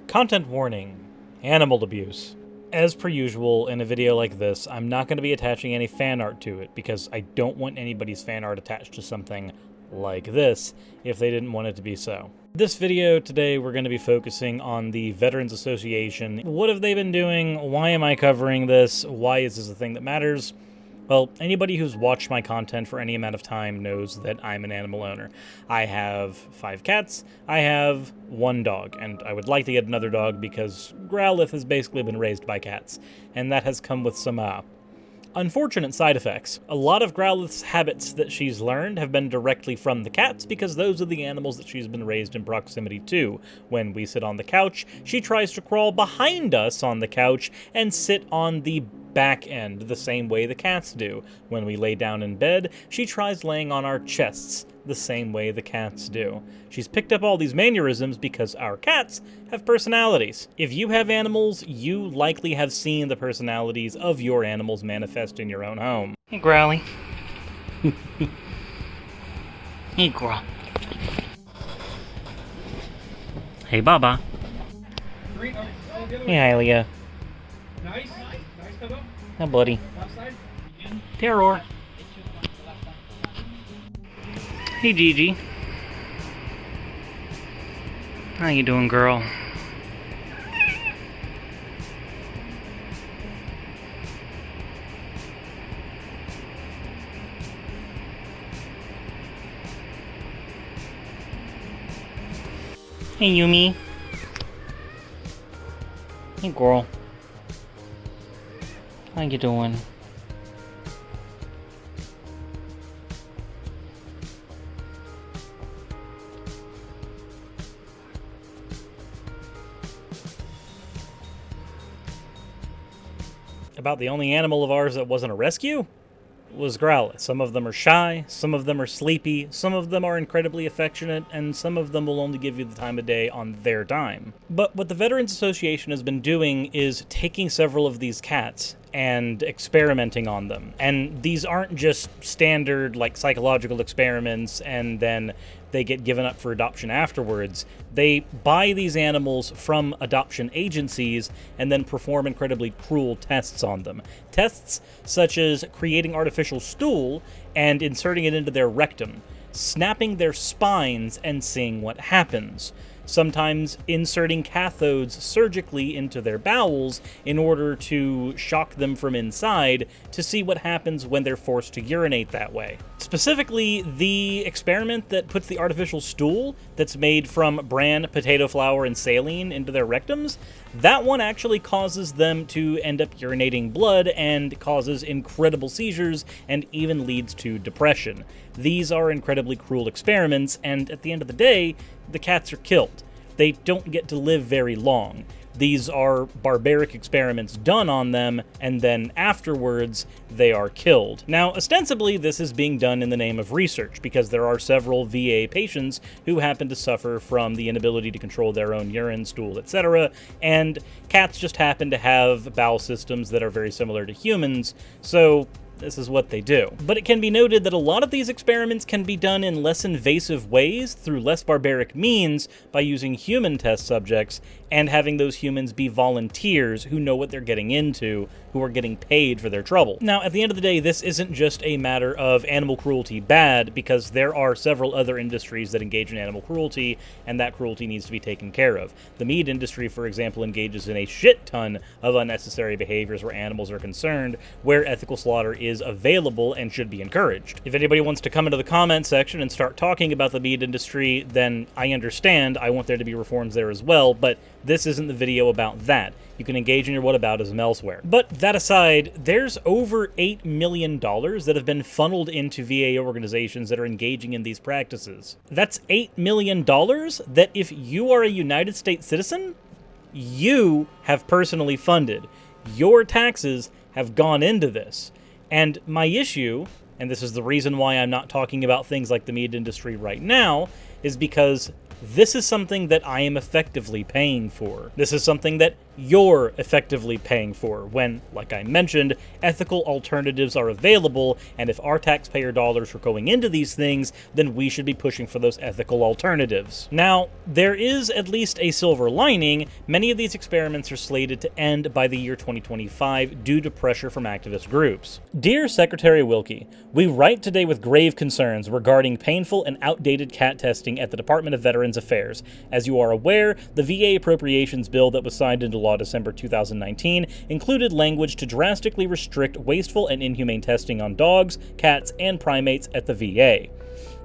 Content warning. Animal abuse. As per usual, in a video like this, I'm not going to be attaching any fan art to it because I don't want anybody's fan art attached to something like this if they didn't want it to be so. This video today, we're going to be focusing on the Veterans Association. What have they been doing? Why am I covering this? Why is this a thing that matters? Well, anybody who's watched my content for any amount of time knows that I'm an animal owner. I have 5 cats, I have 1 dog, and I would like to get another dog because Growlithe has basically been raised by cats, and that has come with some unfortunate side effects. A lot of Growlithe's habits that she's learned have been directly from the cats because those are the animals that she's been raised in proximity to. When we sit on the couch, she tries to crawl behind us on the couch and sit on the back end the same way the cats do. When we lay down in bed, she tries laying on our chests the same way the cats do. She's picked up all these mannerisms because our cats have personalities. If you have animals, you likely have seen the personalities of your animals manifest in your own home. Hey, Growly. Hey, Growl. Hey, Baba. Hey, Hylia. Nice. Hi, buddy. Terror. Hey, Gigi. How you doing, girl? Hey, Yumi. Hey, girl. How you doing? About the only animal of ours that wasn't a rescue was Growlithe. Some of them are shy, some of them are sleepy, some of them are incredibly affectionate, and some of them will only give you the time of day on their dime. But what the Veterans Association has been doing is taking several of these cats and experimenting on them. And these aren't just standard, like, psychological experiments and then they get given up for adoption afterwards. They buy these animals from adoption agencies and then perform incredibly cruel tests on them. Tests such as creating artificial stool and inserting it into their rectum, snapping their spines and seeing what happens. Sometimes inserting cathodes surgically into their bowels in order to shock them from inside to see what happens when they're forced to urinate that way. Specifically, the experiment that puts the artificial stool that's made from bran, potato flour, and saline into their rectums, that one actually causes them to end up urinating blood and causes incredible seizures and even leads to depression. These are incredibly cruel experiments, and at the end of the day, the cats are killed. They don't get to live very long. These are barbaric experiments done on them, and then afterwards, they are killed. Now, ostensibly, this is being done in the name of research, because there are several VA patients who happen to suffer from the inability to control their own urine, stool, etc., and cats just happen to have bowel systems that are very similar to humans, so this is what they do. But it can be noted that a lot of these experiments can be done in less invasive ways through less barbaric means by using human test subjects and having those humans be volunteers who know what they're getting into, who are getting paid for their trouble. Now, at the end of the day, this isn't just a matter of animal cruelty bad, because there are several other industries that engage in animal cruelty, and that cruelty needs to be taken care of. The meat industry, for example, engages in a shit ton of unnecessary behaviors where animals are concerned, where ethical slaughter is available and should be encouraged. If anybody wants to come into the comment section and start talking about the meat industry, then I understand. I want there to be reforms there as well, but this isn't the video about that. You can engage in your whataboutism elsewhere. But that aside, there's over $8 million that have been funneled into VA organizations that are engaging in these practices. That's $8 million that if you are a United States citizen, you have personally funded. Your taxes have gone into this. And my issue, and this is the reason why I'm not talking about things like the meat industry right now, is because this is something that I am effectively paying for. This is something that you're effectively paying for when, like I mentioned, ethical alternatives are available, and if our taxpayer dollars are going into these things, then we should be pushing for those ethical alternatives. Now, there is at least a silver lining. Many of these experiments are slated to end by the year 2025 due to pressure from activist groups. Dear Secretary Wilkie, we write today with grave concerns regarding painful and outdated cat testing at the Department of Veterans Affairs. As you are aware, the VA appropriations bill that was signed into law December 2019 included language to drastically restrict wasteful and inhumane testing on dogs, cats, and primates at the VA.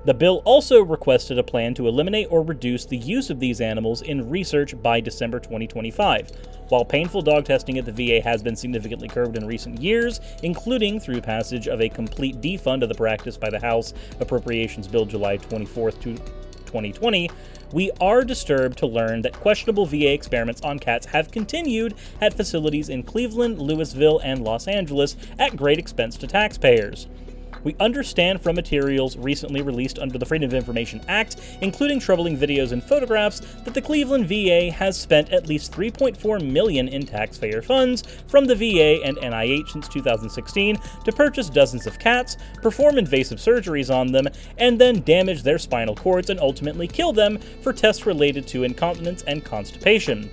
The bill also requested a plan to eliminate or reduce the use of these animals in research by December 2025. While painful dog testing at the VA has been significantly curbed in recent years, including through passage of a complete defund of the practice by the House Appropriations Bill July 24, 2020, we are disturbed to learn that questionable VA experiments on cats have continued at facilities in Cleveland, Louisville, and Los Angeles at great expense to taxpayers. We understand from materials recently released under the Freedom of Information Act, including troubling videos and photographs, that the Cleveland VA has spent at least $3.4 million in taxpayer funds from the VA and NIH since 2016 to purchase dozens of cats, perform invasive surgeries on them, and then damage their spinal cords and ultimately kill them for tests related to incontinence and constipation.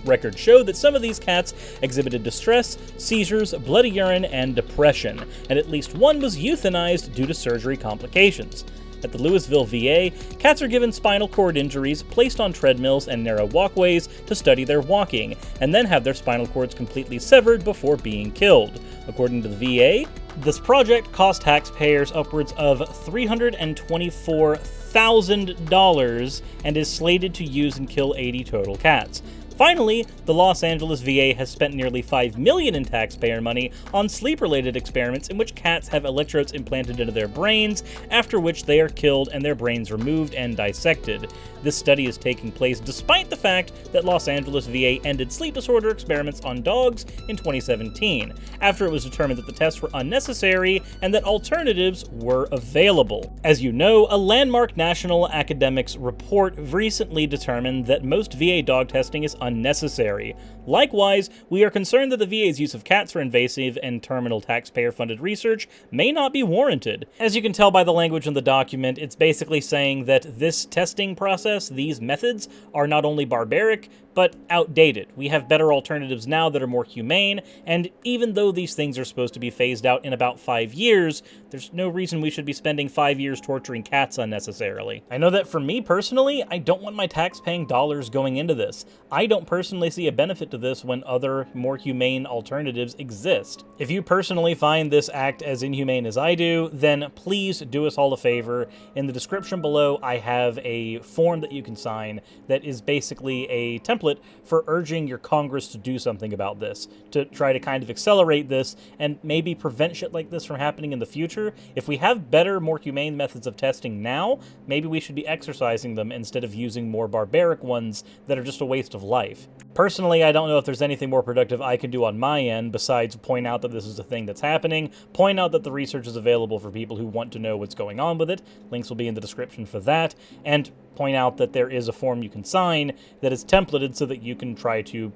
Records show that some of these cats exhibited distress, seizures, bloody urine, and depression, and at least one was euthanized due to surgery complications. At the Louisville VA, cats are given spinal cord injuries, placed on treadmills and narrow walkways to study their walking, and then have their spinal cords completely severed before being killed. According to the VA, this project cost taxpayers upwards of $324,000 and is slated to use and kill 80 total cats. Finally, the Los Angeles VA has spent nearly $5 million in taxpayer money on sleep-related experiments in which cats have electrodes implanted into their brains, after which they are killed and their brains removed and dissected. This study is taking place despite the fact that Los Angeles VA ended sleep disorder experiments on dogs in 2017, after it was determined that the tests were unnecessary and that alternatives were available. As you know, a landmark national academics report recently determined that most VA dog testing is unnecessary. Likewise, we are concerned that the VA's use of cats for invasive and terminal taxpayer-funded research may not be warranted. As you can tell by the language in the document, it's basically saying that this testing process, these methods, are not only barbaric, but outdated. We have better alternatives now that are more humane, and even though these things are supposed to be phased out in about 5 years, there's no reason we should be spending 5 years torturing cats unnecessarily. I know that for me personally, I don't want my tax-paying dollars going into this. I don't personally see a benefit to this when other, more humane alternatives exist. If you personally find this act as inhumane as I do, then please do us all a favor. In the description below, I have a form that you can sign that is basically a template for urging your Congress to do something about this, to try to kind of accelerate this and maybe prevent shit like this from happening in the future. If we have better, more humane methods of testing now, maybe we should be exercising them instead of using more barbaric ones that are just a waste of life. Personally, I don't know if there's anything more productive I can do on my end besides point out that this is a thing that's happening, point out that the research is available for people who want to know what's going on with it, links will be in the description for that, and point out that there is a form you can sign that is templated so that you can try to,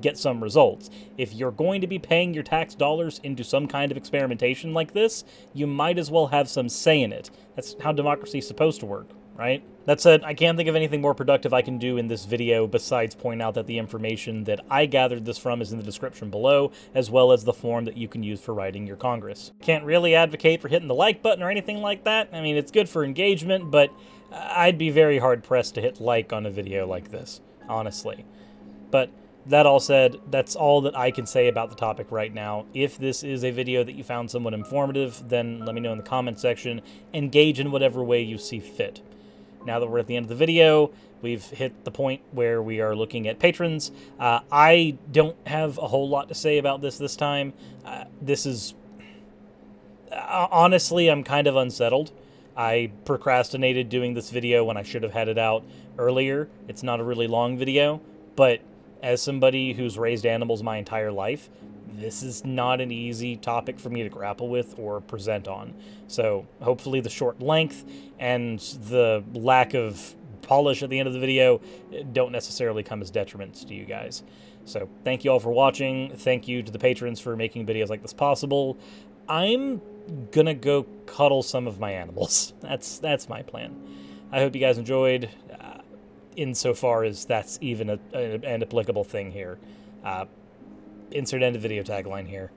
get some results. If you're going to be paying your tax dollars into some kind of experimentation like this, you might as well have some say in it. That's how democracy is supposed to work, right? That said, I can't think of anything more productive I can do in this video besides point out that the information that I gathered this from is in the description below, as well as the form that you can use for writing your Congress. Can't really advocate for hitting the like button or anything like that. I mean, it's good for engagement, but I'd be very hard-pressed to hit like on a video like this, honestly. But that all said, that's all that I can say about the topic right now. If this is a video that you found somewhat informative, then let me know in the comment section. Engage in whatever way you see fit. Now that we're at the end of the video, we've hit the point where we are looking at patrons. I don't have a whole lot to say about this time. This is... honestly, I'm kind of unsettled. I procrastinated doing this video when I should have had it out earlier. It's not a really long video, but as somebody who's raised animals my entire life, this is not an easy topic for me to grapple with or present on. So hopefully the short length and the lack of polish at the end of the video don't necessarily come as detriments to you guys. So thank you all for watching. Thank you to the patrons for making videos like this possible. I'm gonna go cuddle some of my animals. That's my plan. I hope you guys enjoyed, insofar as that's even an applicable thing here. Insert end of video tagline here.